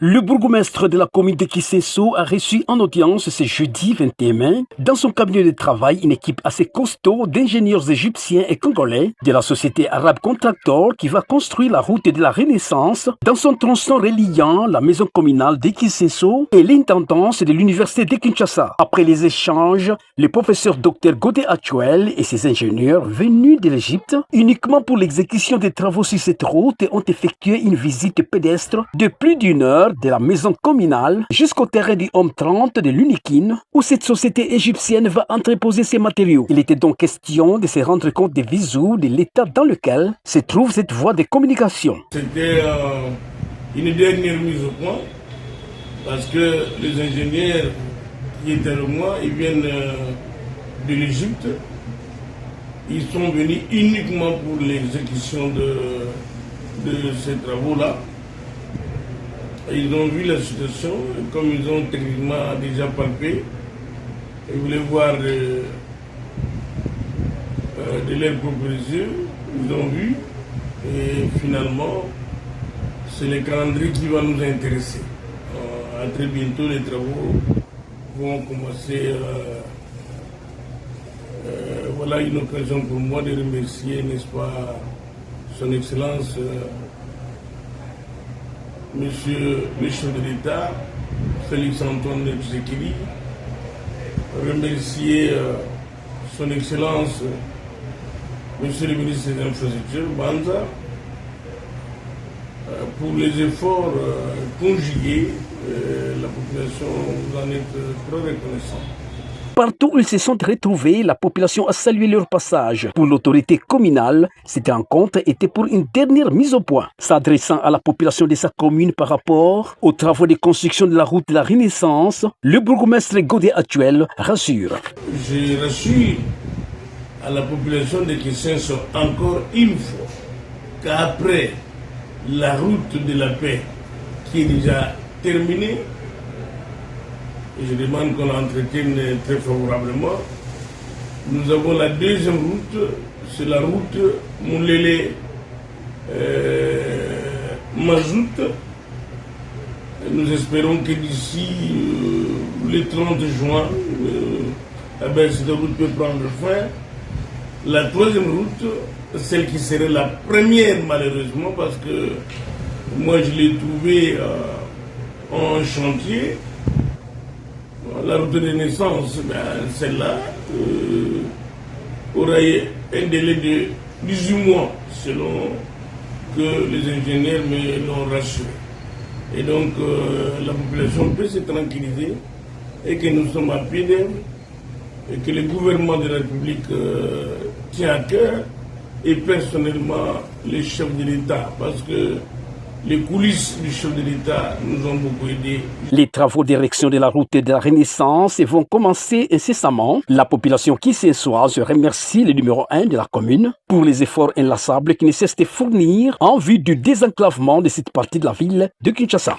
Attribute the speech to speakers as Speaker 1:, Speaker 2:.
Speaker 1: Le bourgmestre de la commune de Kisenso a reçu en audience ce jeudi 21 mai dans son cabinet de travail une équipe assez costaud d'ingénieurs égyptiens et congolais de la société arabe Contractor qui va construire la route de la Renaissance dans son tronçon reliant la maison communale de Kisenso et l'intendance de l'université de Kinshasa. Après les échanges, le professeur Dr Godé Atuel et ses ingénieurs venus de l'Égypte uniquement pour l'exécution des travaux sur cette route ont effectué une visite pédestre de plus d'une heure de la maison communale jusqu'au terrain du Home 30 de l'Unikin où cette société égyptienne va entreposer ses matériaux. Il était donc question de se rendre compte des visu de l'état dans lequel se trouve cette voie de communication.
Speaker 2: C'était une dernière mise au point parce que les ingénieurs qui étaient avec moi, ils viennent de l'Égypte. Ils sont venus uniquement pour l'exécution de ces travaux-là. Ils ont vu la situation, comme ils ont techniquement déjà palpé, ils voulaient voir de leurs propres yeux, ils ont vu, et finalement, c'est le calendrier qui va nous intéresser. À très bientôt, les travaux vont commencer. Voilà une occasion pour moi de remercier, n'est-ce pas, Son Excellence, Monsieur le chef de l'État, Félix Antoine Tshisekedi, remercier Son Excellence, Monsieur le ministre des Infrastructures, Banza, pour les efforts conjugués. La population vous en est très reconnaissante.
Speaker 1: Partout où ils se sont retrouvés, la population a salué leur passage. Pour l'autorité communale, cette rencontre était pour une dernière mise au point. S'adressant à la population de sa commune par rapport aux travaux de construction de la route de la Renaissance, le bourgmestre Godé Atuel rassure.
Speaker 2: Je rassure à la population de Kisenso encore une fois qu'après la route de la paix qui est déjà terminée, je demande qu'on l'entretienne très favorablement. Nous avons la deuxième route, c'est la route Moulele Mazout. Nous espérons que d'ici le 30 juin, cette route peut prendre fin. La troisième route, celle qui serait la première malheureusement, parce que moi je l'ai trouvée en chantier. La route de naissance, celle-là aura un délai de 18 mois, selon que les ingénieurs me l'ont rassuré. Et donc, la population peut se tranquilliser et que nous sommes à pied d'œuvre et que le gouvernement de la République tient à cœur et personnellement les chefs de l'État, parce que les coulisses du chef de l'État nous ont beaucoup aidés.
Speaker 1: Les travaux d'érection de la route de la Renaissance vont commencer incessamment. La population kisensoise remercie le numéro 1 de la commune pour les efforts inlassables qui ne cessent de fournir en vue du désenclavement de cette partie de la ville de Kinshasa.